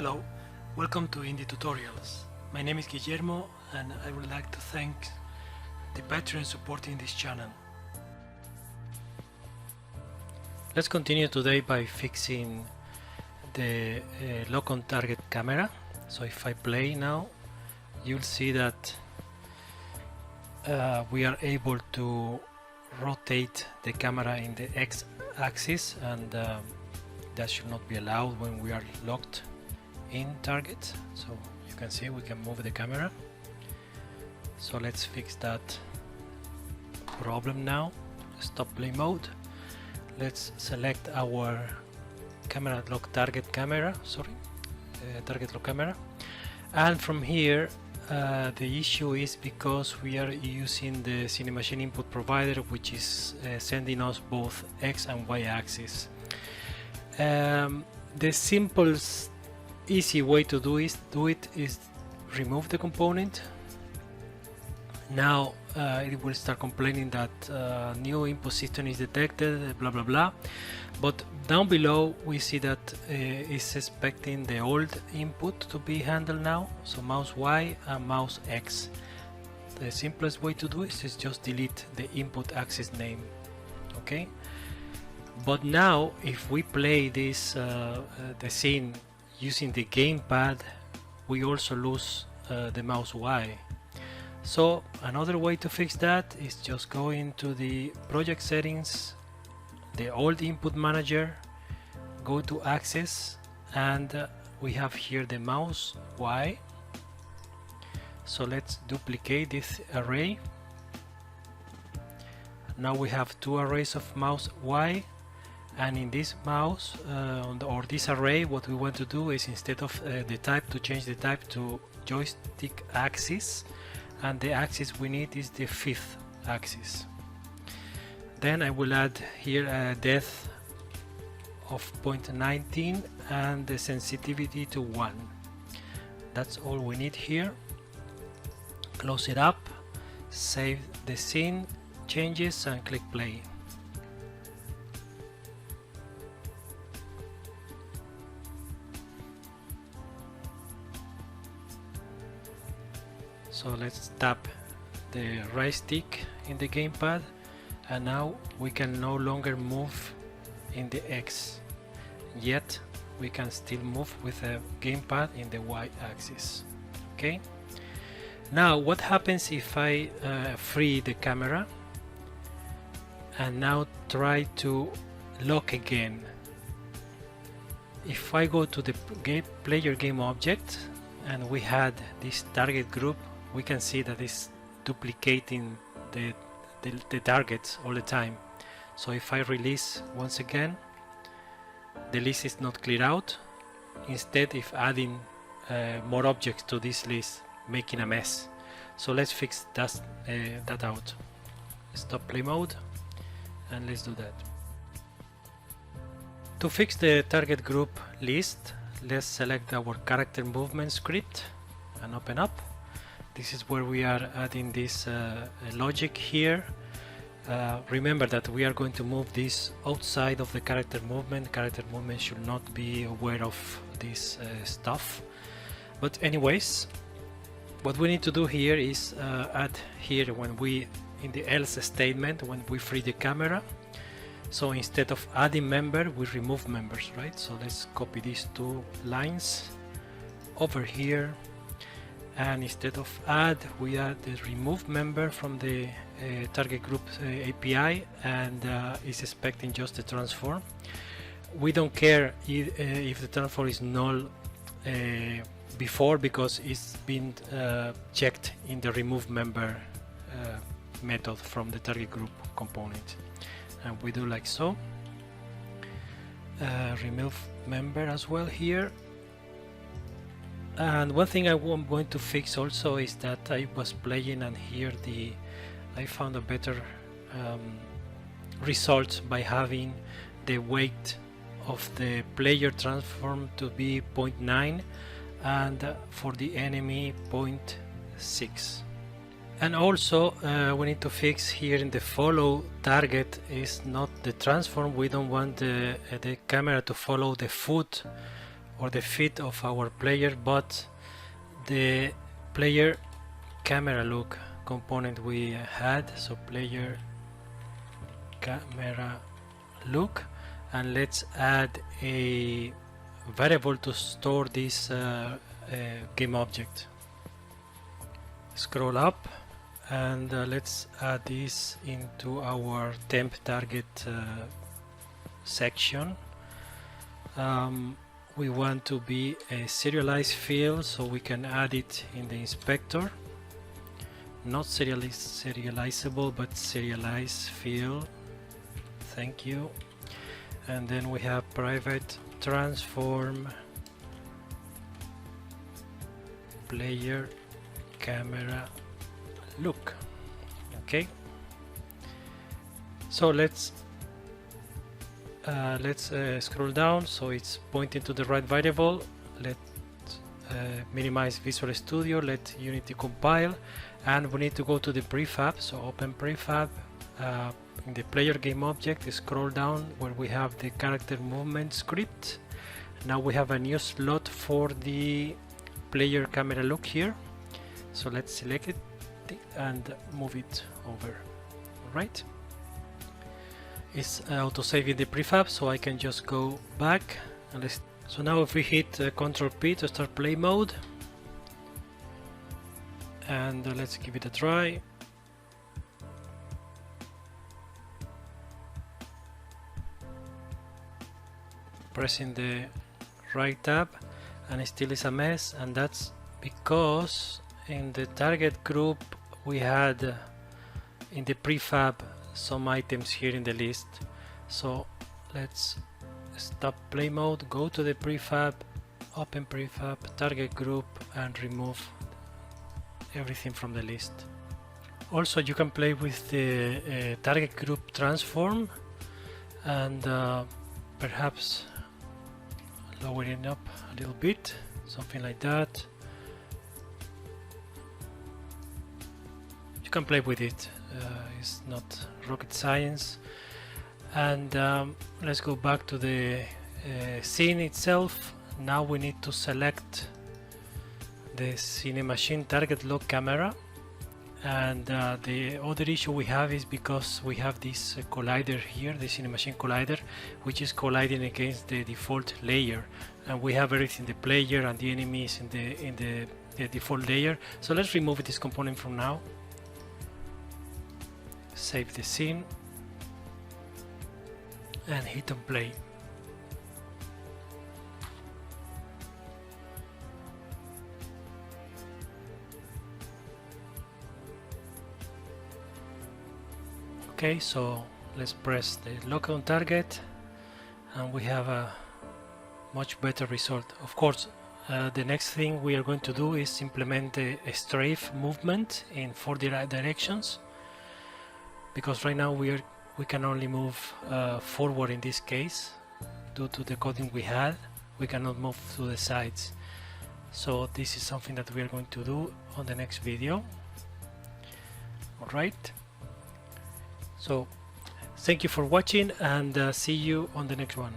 Hello, welcome to Indie Tutorials. My name is Guillermo and I would like to thank the patrons supporting this channel. Let's continue today by fixing the lock on target camera. So if I play now, you'll see that we are able to rotate the camera in the X-axis, and that should not be allowed when we are locked in target. So you can see we can move the camera. So let's fix that problem now. Stop play mode. Let's select our camera lock target camera, target lock camera, and from here the issue is because we are using the Cinemachine input provider, which is sending us both X and Y axis. The simplest easy way to do it is remove the component. Now it will start complaining that new input system is detected, blah blah blah, but down below we see that it's expecting the old input to be handled now, so mouse Y and mouse X. The simplest way to do it is just delete the input axis name. Okay, but now if we play this the scene using the gamepad, we also lose the mouse Y. So another way to fix that is just go into the project settings, the old input manager, go to access, and we have here the mouse Y. So let's duplicate this array. Now we have two arrays of mouse Y, and in this mouse or this array, what we want to do is, instead of the type, to change the type to joystick axis, and the axis we need is the 5th axis. Then I will add here a depth of 0.19 and the sensitivity to 1. That's all we need here. Close it up, save the scene changes and click play. So let's tap the right stick in the gamepad, and now we can no longer move in the X, yet we can still move with a gamepad in the Y axis. Okay, now what happens if I free the camera and now try to lock again? If I go to the player game object and we had this target group, we can see that it's duplicating the targets all the time. So if I release once again, the list is not cleared out. Instead, if adding more objects to this list, making a mess. So let's fix that out. Stop play mode, and let's do that. To fix the target group list, let's select our character movement script and open up. This is where we are adding this logic here. Remember that we are going to move this outside of the character movement. Character movement should not be aware of this stuff. But anyways, what we need to do here is add here, when we, in the else statement, when we free the camera. So instead of adding member, we remove members, right? So let's copy these two lines over here. And instead of add, we add the remove member from the target group API, and is expecting just the transform. We don't care if the transform is null before, because it's been checked in the remove member method from the target group component. And we do like so. Remove member as well here. And one thing I'm going to fix also is that I was playing, and here I found a better result by having the weight of the player transform to be 0.9 and for the enemy 0.6. And also we need to fix here in the follow target is not the transform. We don't want the camera to follow the foot or the feet of our player, but the player camera look component we had. So player camera look, and let's add a variable to store this game object. Scroll up and let's add this into our temp target section. We want to be a serialized field, so we can add it in the inspector. Not serializable, but serialized field. Thank you. And then we have private transform player camera look. Okay, so let's scroll down so it's pointing to the right variable. Let's minimize Visual Studio, let Unity compile, and we need to go to the prefab. So open prefab, in the player game object, scroll down where we have the character movement script. Now we have a new slot for the player camera look here, so let's select it and move it over. Alright, it's auto-saving the prefab, so I can just go back and so now if we hit Ctrl P to start play mode, and let's give it a try. Pressing the right tab, and it still is a mess, and that's because in the target group we had in the prefab some items here in the list. So let's stop play mode, go to the prefab, open prefab, target group, and remove everything from the list. Also, you can play with the target group transform and perhaps lower it up a little bit, something like that. You can play with it, it's not rocket science. And let's go back to the scene itself. Now we need to select the Cine Machine target lock camera, and the other issue we have is because we have this collider here, the Cine Machine collider, which is colliding against the default layer, and we have everything, the player and the enemies in the default layer. So let's remove this component from now. Save the scene and hit on play. Okay, so let's press the lock on target and we have a much better result. Of course, the next thing we are going to do is implement a strafe movement in 4 directions, because right now we can only move forward in this case due to the coding we had. We cannot move to the sides, so this is something that we are going to do on the next video. Alright, so thank you for watching, and see you on the next one.